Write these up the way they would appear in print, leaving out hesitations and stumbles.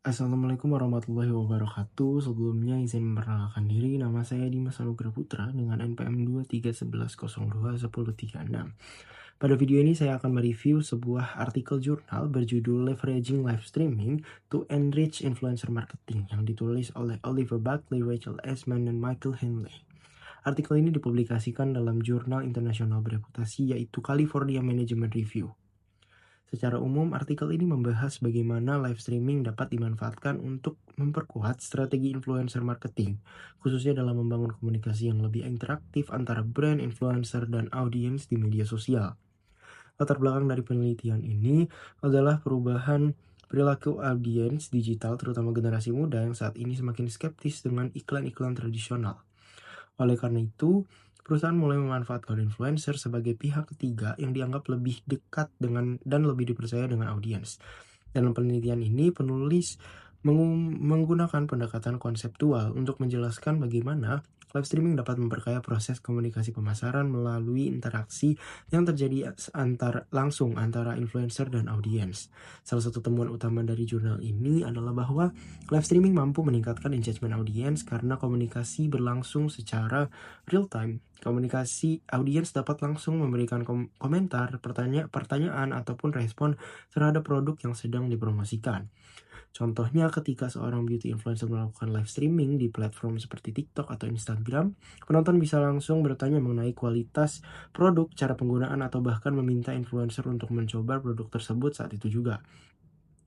Assalamualaikum warahmatullahi wabarakatuh. Sebelumnya izin memperkenalkan diri, nama saya Dimas Anugrah Putra dengan NPM 231102136. Pada video ini saya akan mereview sebuah artikel jurnal berjudul Leveraging Live Streaming to Enrich Influencer Marketing yang ditulis oleh Oliver Buckley, Rachel Esman, dan Michael Henley. Artikel ini dipublikasikan dalam jurnal internasional bereputasi yaitu California Management Review. Secara umum, artikel ini membahas bagaimana live streaming dapat dimanfaatkan untuk memperkuat strategi influencer marketing, khususnya dalam membangun komunikasi yang lebih interaktif antara brand, influencer, dan audiens di media sosial. Latar belakang dari penelitian ini adalah perubahan perilaku audiens digital, terutama generasi muda yang saat ini semakin skeptis dengan iklan-iklan tradisional. Oleh karena itu, perusahaan mulai memanfaatkan influencer sebagai pihak ketiga yang dianggap lebih dekat dengan dan lebih dipercaya dengan audiens. Dalam penelitian ini, penulis menggunakan pendekatan konseptual untuk menjelaskan bagaimana live streaming dapat memperkaya proses komunikasi pemasaran melalui interaksi yang terjadi langsung antara influencer dan audiens. Salah satu temuan utama dari jurnal ini adalah bahwa live streaming mampu meningkatkan engagement audiens karena komunikasi berlangsung secara real time. Komunikasi audiens dapat langsung memberikan komentar, pertanyaan, ataupun respon terhadap produk yang sedang dipromosikan. Contohnya ketika seorang beauty influencer melakukan live streaming di platform seperti TikTok atau Instagram, penonton bisa langsung bertanya mengenai kualitas produk, cara penggunaan, atau bahkan meminta influencer untuk mencoba produk tersebut saat itu juga.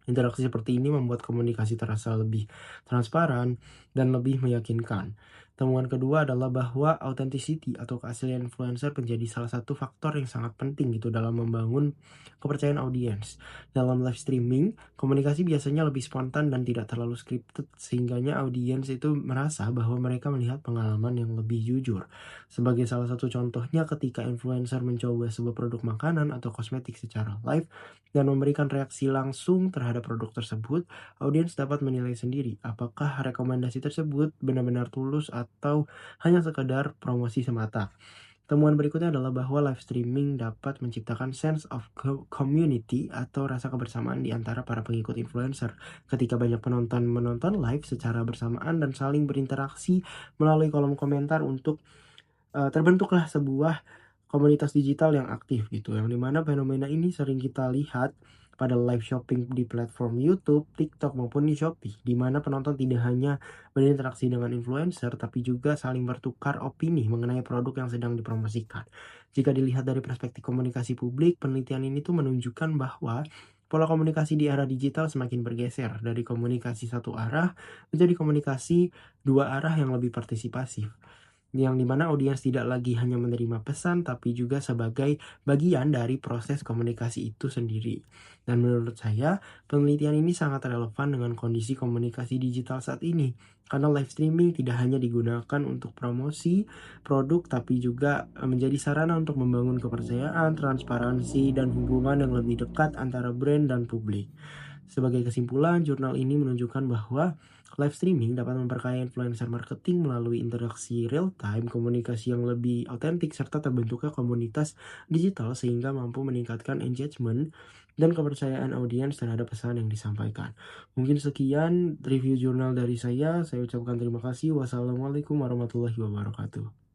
Interaksi seperti ini membuat komunikasi terasa lebih transparan dan lebih meyakinkan. Temuan kedua adalah bahwa authenticity atau keaslian influencer menjadi salah satu faktor yang sangat penting gitu dalam membangun kepercayaan audiens. Dalam live streaming, komunikasi biasanya lebih spontan dan tidak terlalu scripted sehingganya audiens itu merasa bahwa mereka melihat pengalaman yang lebih jujur. Sebagai salah satu contohnya ketika influencer mencoba sebuah produk makanan atau kosmetik secara live, dan memberikan reaksi langsung terhadap produk tersebut, audiens dapat menilai sendiri apakah rekomendasi tersebut benar-benar tulus atau hanya sekadar promosi semata. Temuan berikutnya adalah bahwa live streaming dapat menciptakan sense of community atau rasa kebersamaan di antara para pengikut influencer. Ketika banyak penonton menonton live secara bersamaan dan saling berinteraksi melalui kolom komentar terbentuklah sebuah komunitas digital yang aktif gitu, yang dimana fenomena ini sering kita lihat pada live shopping di platform YouTube, TikTok, maupun di Shopee, di mana penonton tidak hanya berinteraksi dengan influencer, tapi juga saling bertukar opini mengenai produk yang sedang dipromosikan. Jika dilihat dari perspektif komunikasi publik, penelitian ini tuh menunjukkan bahwa pola komunikasi di era digital semakin bergeser dari komunikasi satu arah menjadi komunikasi dua arah yang lebih partisipasif, yang dimana audiens tidak lagi hanya menerima pesan tapi juga sebagai bagian dari proses komunikasi itu sendiri. Dan menurut saya, penelitian ini sangat relevan dengan kondisi komunikasi digital saat ini, karena live streaming tidak hanya digunakan untuk promosi produk tapi juga menjadi sarana untuk membangun kepercayaan, transparansi, dan hubungan yang lebih dekat antara brand dan publik. Sebagai kesimpulan, jurnal ini menunjukkan bahwa live streaming dapat memperkaya influencer marketing melalui interaksi real time, komunikasi yang lebih autentik, serta terbentuknya komunitas digital sehingga mampu meningkatkan engagement dan kepercayaan audiens terhadap pesan yang disampaikan. Mungkin sekian review jurnal dari saya ucapkan terima kasih. Wassalamualaikum warahmatullahi wabarakatuh.